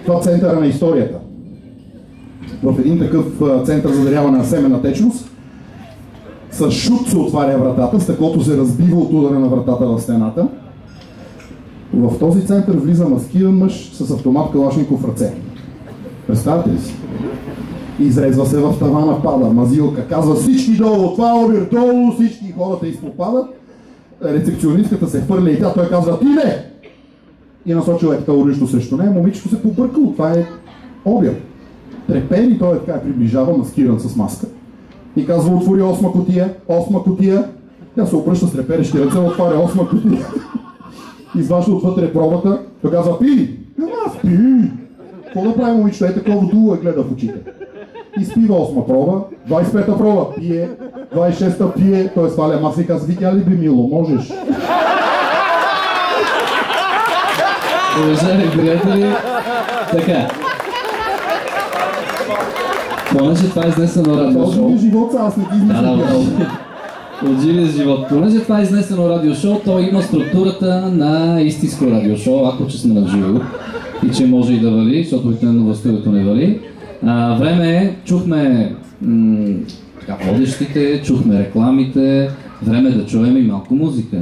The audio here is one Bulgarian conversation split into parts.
Това центъра на историята. В един такъв център за даряване на семена течност, с шут се отваря вратата, стъклото се разбива от удара на вратата в стената. В този център влиза маскиран мъж с автомат калашников в ръце. Представете ли си? Изрезва се в тавана, пада мазилка, казва всички долу, това е обир, долу, всички хората изпопадат. Рецепционистката се хвърля и тя, той казва, ти не! И насочил е така оръжието срещу нея, момичето се побъркало, това е обир. Трепери, той е така приближава, маскиран с маска. И казва, отвори 8 кутия. Тя се обръща с треперещи ръце, отваря 8 кутия. Изважда отвътре пробата, той казва, пи! Пи! Какво да прави момичето? Е такова дуло гледа в очите. Изпива 8 проба, 25-та проба пие, 26-та пие, той сваля маска и казва, видя ли би мило, можеш? Уважаеми приятели, така. Понеже това е изнесено радиошоу... От живот са, аз не ти измисля. От живия живот. Понеже това е изнесено радиошоу, то има структурата на истинско радиошоу, ако че сме на живо и че може и да вали, защото обикновено в студиото не вали. Време е, чухме водещите, чухме рекламите, време е да чуем и малко музика.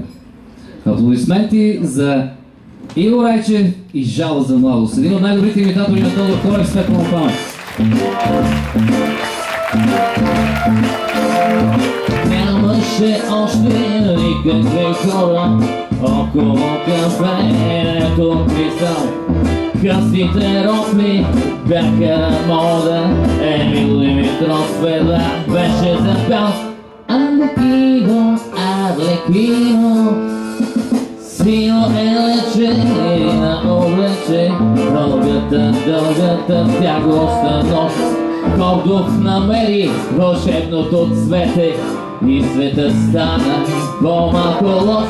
Аплодисменти за Иво Райчев и Жала за младост. Един от най-добрите имитатори на Тодор Колев, светла му памет. Нямаше още никакви хора около кафенето Кристал. Късните рокли бяха на мода, Емил Димитров едва беше запял. Арлекино, Арлекино, силно елече на облече, дългата тяглостна нощ. Кой дух намери вълшебното цвете и света стана по-малко лош.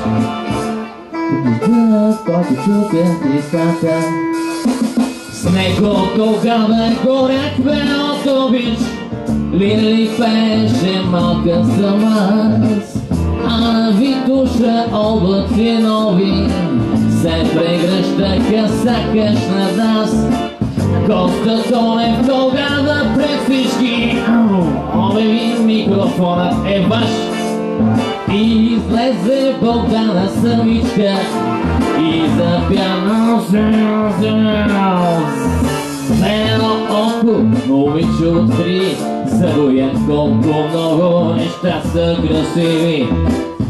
Който чупя крилата, с него тогава горяхме от обич. Лили пеше малка самаз, а на Витуша облаци нови се прегръщаха сякаш над нас. Коста Тонев тогава пред всички обяви, микрофонът е ваш. И излезе Богдана самичка и запя зелено око, момиче откри Загоен колко много неща са красиви.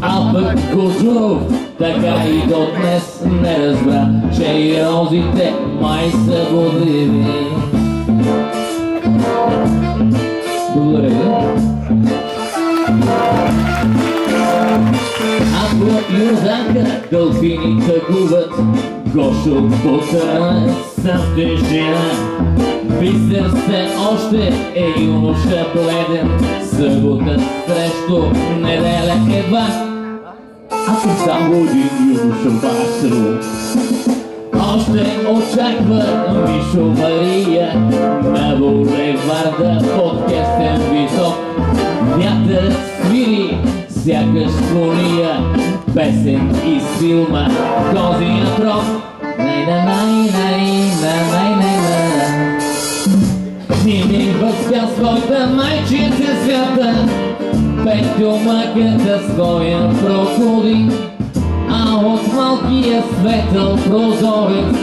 А пък Куджуров така и до днес не разбра, че и розите май са годливи. Благодаря ви. Ако Йорданка дълфини тъгуват, Гошо потърне съм в тежина. Бисер се още е юноша бледен, събота срещу неделя едва. Аз съм само един юноша басро. Още очаква Мишо Мария на булеварда под кестен висок. Вятърът свири сякаш фония, песен из филма Козият рок. Снимни възпя своята майчица свята, Петю маката своя проходи, а от малкия светъл прозорец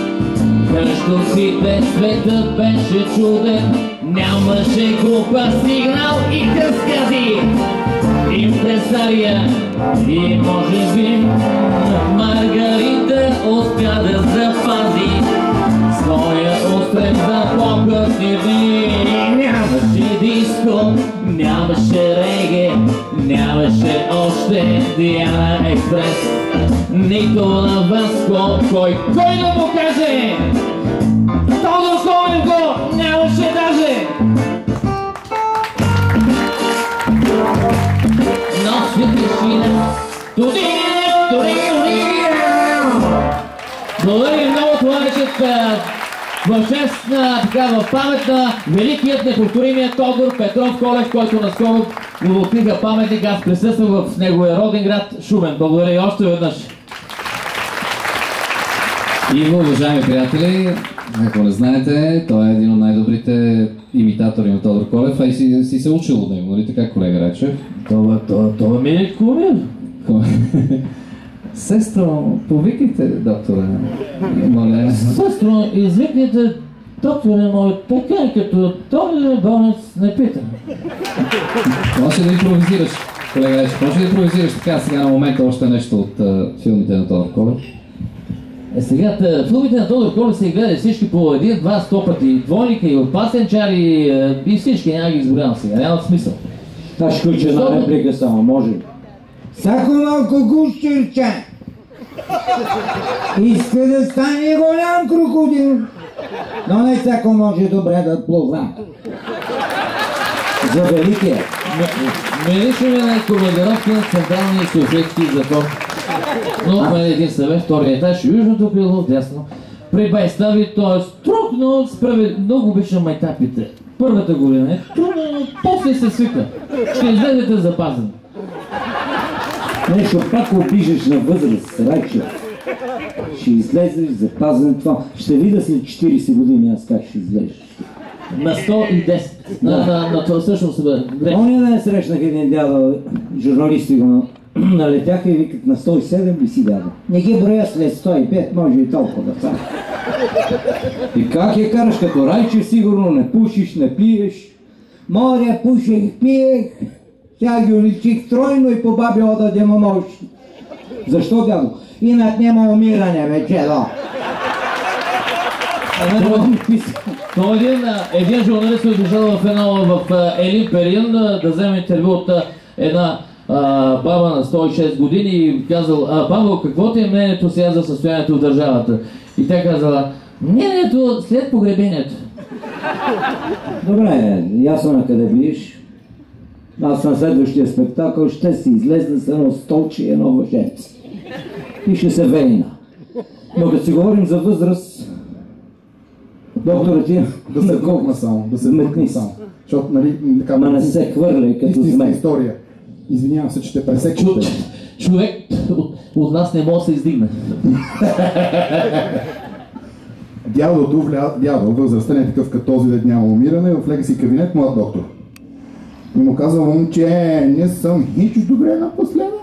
къщоците светът беше чуден. Нямаше група, сигнал и каскади, импресария и може би Маргарита успя да запази своя устрем за по-късни дни. Нямаше диско, нямаше реге, нямаше още Диана Експрес, нито на Васко, кой да му каже? Тодор Колев го нямаше даже. Носи тишина, благодаря много, това вече в чест на в памет на великият неповторимият Тодор Петров Колев, който наскоро му откриха паметник. Аз присъствах в неговия роден град Шумен. Благодаря и още веднъж. Иво, уважаеми приятели, ако не знаете, той е един от най-добрите имитатори на Тодор Колев, а и си се учил от него, нали така, колега Райчев? Това ми е кумир. Сестро, повикайте доктора, моля. Сестро, извикайте доктора мой, така като той болец не пита. Може да импровизираш, колега Райчев, може да импровизираш така сега на момента още нещо от филмите на Тодор Колев? Сега, филмите на Тодор Колев се гледали всички по един-два, 100 пъти. Двойника и от Пасенчари и всички, няма ги изборявам сега, няма смисъл. Аз ще включа една реплика само, може ли? Всяко малко гущерче иска да стане голям крокодил, но не всяко може добре да плува. За великия. Мирише ми на командировка на Централния Софийски затвор. Но в мен един съвет, втория етаж, южното крило, дясно. При байстави, т.е. строг, но справедливо. Много обичам майтапите. Първата година е трудно, но после се свика. Ще излезете запазен. Нещо пак обижаш на възраст, Райчев. Ще излезеш запазен това. Ще видя след 40 години аз как ще излезеш. На 110. На това всъщност се бъде. Оня не срещнах един дядо, журналисти го налетяха и викат на 107 ли си дядо. Не ги броя след 105, може и толкова да стане. И как я караш като Райчев, сигурно не пушиш, не пиеш. Моря, пушех, пиех. Тя ги уличих тройно и по баби ода демонощи. Защо, дядо? Инак няма умиране вече, да. Но един журналист е дошъл в Елин Перин да вземе интервю от една баба на 106 години и казал: Павел, какво ти е мнението сега за състоянието в държавата? И тя казала: мнението след погребението. Добре, ясно на къде биеш. Аз на следващия спектакъл ще си излезна с едно столче и едно въженце. И ще се вейна. Но като си говорим за възраст, доктора ти... Да се въркна само, да се въркна само. Защото, нали, така... Ма не се хвърля като истинска змей. история. Извинявам се, че те пресеквате. Човек от нас не може да се издигне. Дядото, възрастен е такъв като този, да няма умиране, влега си кабинет млад доктор. И му казва: момче, не съм хич добре напоследък.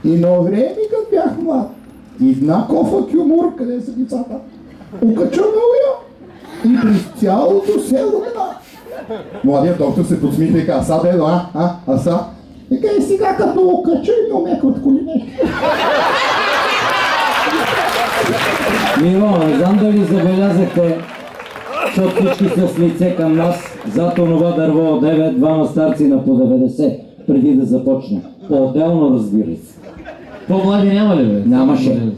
И на време, като бях млад, еднаков юмор, къде са децата, укача я и през цялото село мина. Младият доктор се подсмихна и каза: са, дедо, а са? И каза: сега като укача и ме омекват колене. Мило, не знам дали забелязахте, защото всички са с лице към нас, зад онова дърво от 9, двама старци на по 90, преди да започне. По-отделно, разбира се. По-млади няма ли, бе? Нямаше.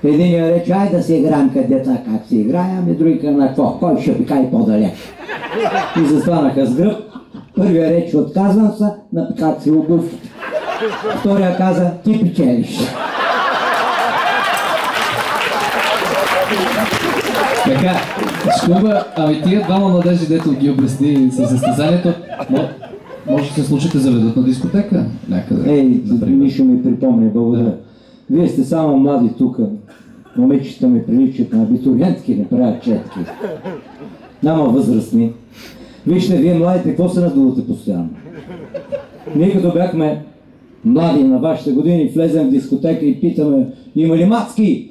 Единия рече: ай да си играем където как си играем, и другия на какво, кой ще пикае по-далеч. И застанаха с гръб. Първия реч: отказвам се, напикат си обувки. Втория каза: ти печелиш. Така, Шкуба, ами тия двама младежи, дето ги обясни със състезанието, може да се случите заведат на дискотека някъде. Ей, Мишо ми припомня, благодаря. Вие сте само млади тук. Момичета ми приличат на абитуриентки, не правят четки. Няма възрастни. Вижте, вие младите, какво се надувате постоянно? Ние като бяхме млади на вашите години, влезем в дискотека и питаме: има ли мацки?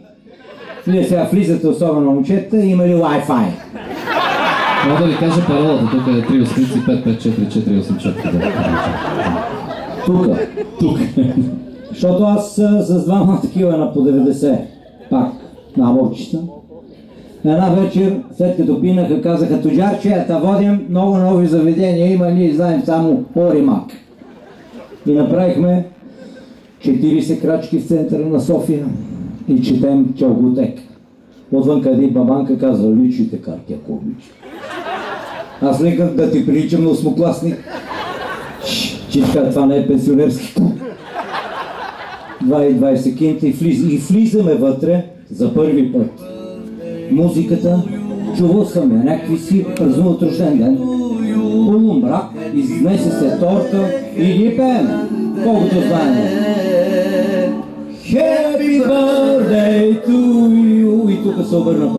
Вие сега влизате, особено момчета, има ли Wi-Fi? Мога да ви кажа паролата, тук е 383-554-484. Тук. Защото аз с двама такива на по 90, пак на момчета. Една вечер, след като пинаха, казаха: Туджарче, та водим много нови заведения, има, ние знаем само Оримак. И направихме 40 крачки в центъра на София и четем Чалготек. Отвънка един бабанка казва: личите карти, ако обича. Аз викам: да ти приличам на осмокласник. Читка, това не е пенсионерски клуб. 20 кинта и влизаме вътре за първи път. Музиката, чувал съм я, някакви си празнуват рожден ден. Полумрак, изнесе се торта и ги пеем, колкото знаем. Happy birthday to you. И тук се обърна.